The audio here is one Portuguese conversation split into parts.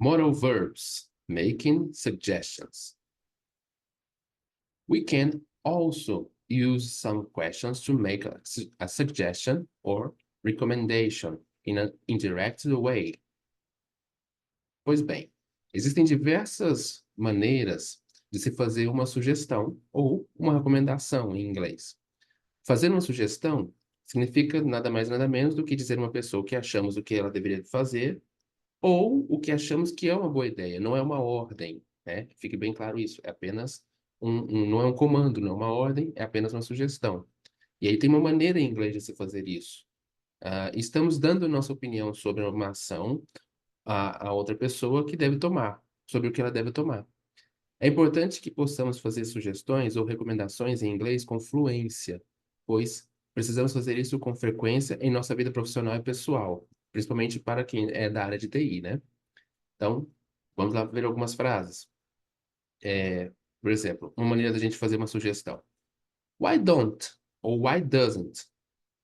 Modal verbs, making suggestions. We can also use some questions to make a suggestion or recommendation in an indirect way. Pois bem, existem diversas maneiras de se fazer uma sugestão ou uma recomendação em inglês. Fazer uma sugestão significa nada mais nada menos do que dizer a uma pessoa o que achamos o que ela deveria fazer ou o que achamos que é uma boa ideia, não é uma ordem, né? Fique bem claro isso, é apenas não é um comando, não é uma ordem, é apenas uma sugestão. E aí tem uma maneira em inglês de se fazer isso. Estamos dando nossa opinião sobre uma ação a outra pessoa que deve tomar, sobre o que ela deve tomar. É importante que possamos fazer sugestões ou recomendações em inglês com fluência, pois precisamos fazer isso com frequência em nossa vida profissional e pessoal, principalmente para quem é da área de TI, né? Então, vamos lá ver algumas frases. Por exemplo, uma maneira da gente fazer uma sugestão. Why don't ou why doesn't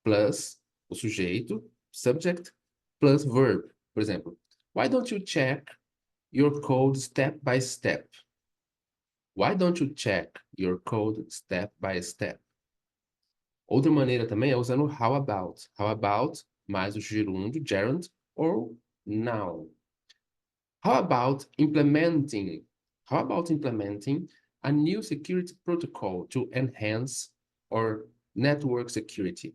plus o sujeito, subject, plus verb. Por exemplo, why don't you check your code step by step? Why don't you check your code step by step? Outra maneira também é usando how about. How about mais o gerúndio, gerund, ou noun. How about implementing a new security protocol to enhance our network security?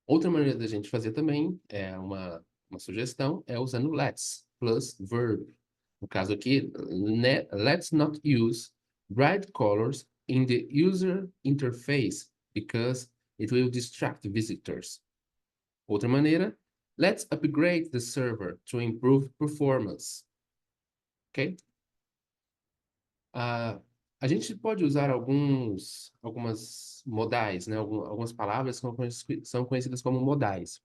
Outra maneira da gente fazer também é uma sugestão é usando let's plus verb. No caso aqui, let's not use bright colors in the user interface because it will distract visitors. Outra maneira, let's upgrade the server to improve performance. Ok? A gente pode usar algumas modais, né? Algumas palavras que são conhecidas como modais,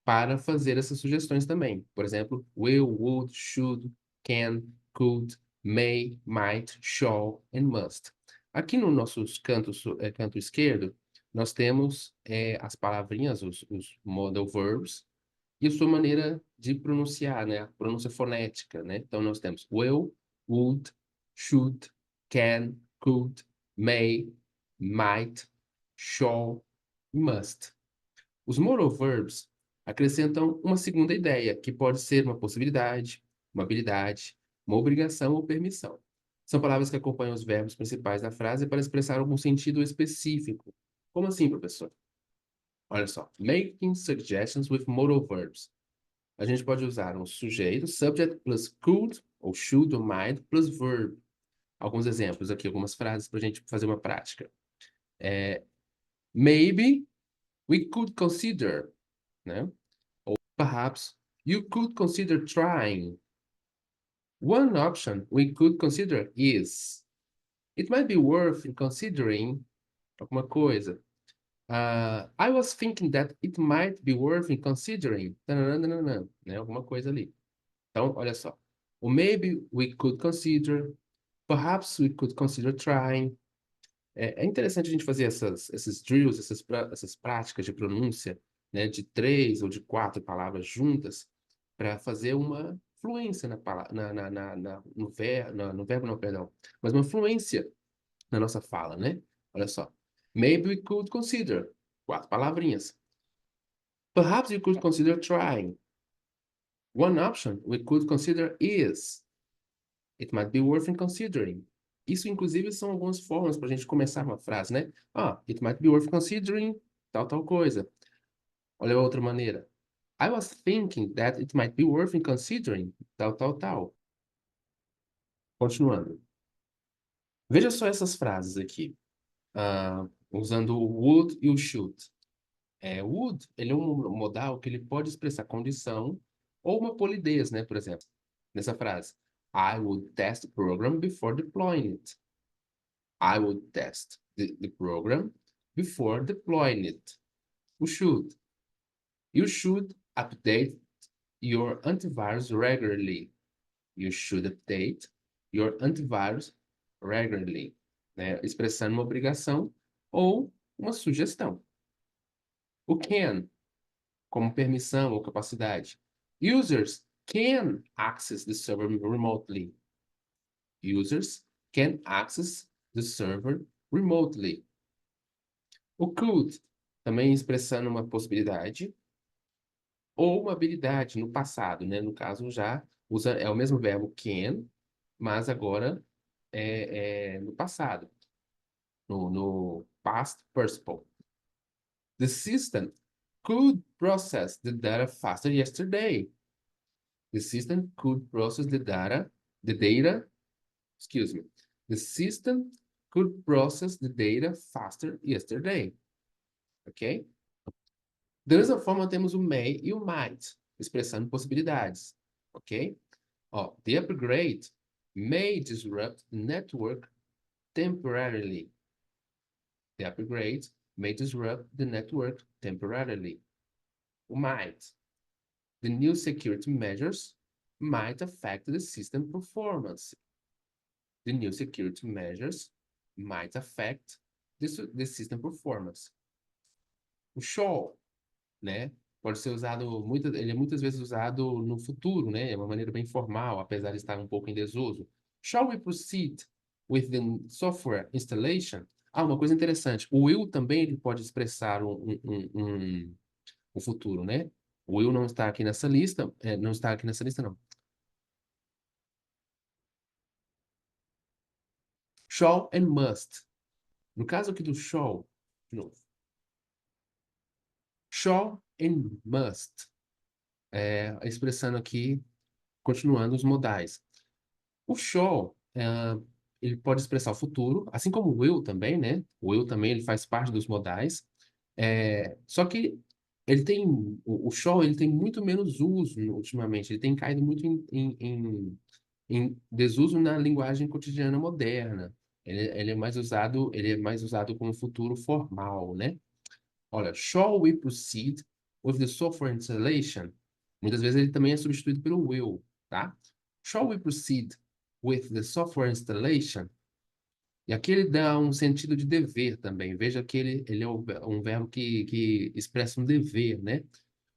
para fazer essas sugestões também. Por exemplo, will, would, should, can, could, may, might, shall and must. Aqui no nosso canto esquerdo, nós temos as palavrinhas, os modal verbs, e a sua maneira de pronunciar, né? A pronúncia fonética, né? Então, nós temos will, would, should, can, could, may, might, shall e must. Os modal verbs acrescentam uma segunda ideia, que pode ser uma possibilidade, uma habilidade, uma obrigação ou permissão. São palavras que acompanham os verbos principais da frase para expressar algum sentido específico. Como assim, professor? Olha só, making suggestions with modal verbs. A gente pode usar um sujeito, subject plus could, ou should, ou might, plus verb. Alguns exemplos aqui, algumas frases para a gente fazer uma prática. Maybe we could consider, né? Ou perhaps you could consider trying. One option we could consider is, it might be worth considering alguma coisa. I was thinking that it might be worth considering, tananana, né? Alguma coisa ali. Então, olha só. O maybe we could consider, perhaps we could consider trying. É interessante a gente fazer esses drills, essas práticas de pronúncia, né, de 3 ou de 4 palavras juntas, para fazer uma fluência no verbo, não, perdão, mas uma fluência na nossa fala, né? Olha só. Maybe we could consider. 4 palavrinhas. Perhaps you could consider trying. One option we could consider is, it might be worth considering. Isso, inclusive, são algumas formas para a gente começar uma frase, né? It might be worth considering tal coisa. Olha a outra maneira. I was thinking that it might be worth considering tal. Continuando. Veja só essas frases aqui, usando o would e o should. Would, ele é um modal que ele pode expressar condição ou uma polidez, né? Por exemplo, nessa frase. I would test the program before deploying it. I would test the program before deploying it. O should. You should update your antivirus regularly. You should update your antivirus regularly. Né? Expressando uma obrigação ou uma sugestão. O can, como permissão ou capacidade. Users can access the server remotely. Users can access the server remotely. O could, também expressando uma possibilidade ou uma habilidade no passado, né? No caso, já usa, é o mesmo verbo can, mas agora no passado, no past participle. The system could process the data faster yesterday. The system could process the data, excuse me. The system could process the data faster yesterday. Ok? Da mesma forma, temos o may e o might, expressando possibilidades. Ok? Ó, the upgrade may disrupt the network temporarily. The upgrade may disrupt the network temporarily. O might. The new security measures might affect the system performance. The new security measures might affect the system performance. O shall, né? Pode ser usado, ele é muitas vezes usado no futuro, né? É uma maneira bem formal, apesar de estar um pouco em desuso. Shall we proceed with the software installation? Ah, uma coisa interessante. O will também ele pode expressar um futuro, né? O will não está aqui nessa lista, não está aqui nessa lista, não. Shall and must. No caso aqui do shall, de novo. Shall and must. Expressando aqui, continuando os modais. O shall, ele pode expressar o futuro, assim como o will também, né? O will também ele faz parte dos modais. Só que ele tem, o shall ele tem muito menos uso ultimamente. Ele tem caído muito em desuso na linguagem cotidiana moderna. Ele é mais usado como futuro formal, né? Olha, shall we proceed with the software installation? Muitas vezes ele também é substituído pelo will, tá? Shall we proceed with the software installation? E aqui ele dá um sentido de dever também. Veja que ele é um verbo que expressa um dever, né?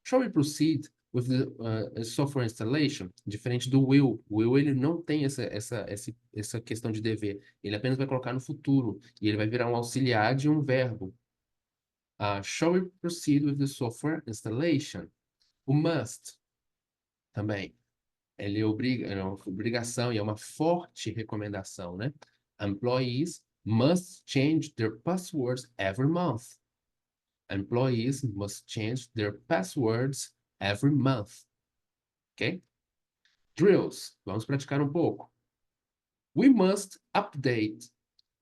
Shall we proceed with the software installation? Diferente do will. O will ele não tem essa questão de dever. Ele apenas vai colocar no futuro. E ele vai virar um auxiliar de um verbo. Shall we proceed with the software installation? O must também. Ele obriga, é uma obrigação e é uma forte recomendação, né? Employees must change their passwords every month. Employees must change their passwords every month. Ok? Drills. Vamos praticar um pouco. We must update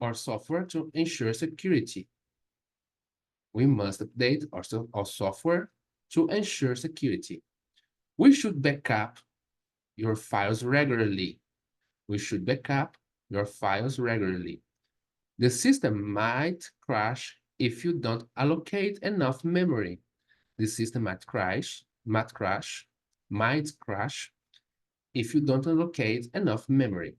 our software to ensure security. We must update our software to ensure security. We should backup your files regularly. We should backup your files regularly. The system might crash if you don't allocate enough memory. The system might crash if you don't allocate enough memory.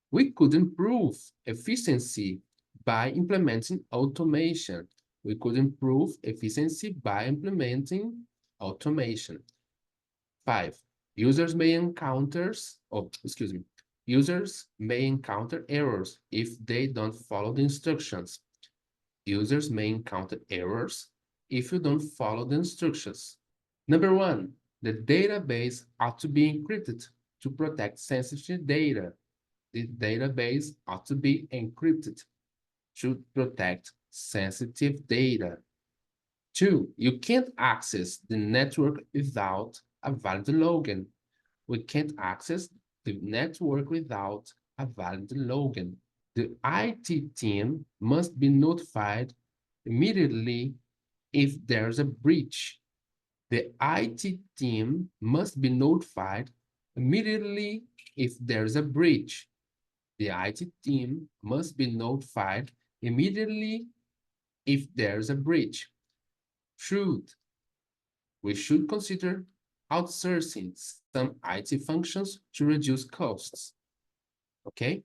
We could improve efficiency by implementing automation. We could improve efficiency by implementing automation. 5. Users may encounter errors if they don't follow the instructions. Users may encounter errors if you don't follow the instructions. Number 1, the database ought to be encrypted to protect sensitive data. The database ought to be encrypted to protect sensitive data. 2, you can't access the network without a valid login. We can't access the network without a valid login. The IT team must be notified immediately if there's a breach. The IT team must be notified immediately if there's a breach. The IT team must be notified immediately if there's a breach. We should consider outsourcing some IT functions to reduce costs. Ok?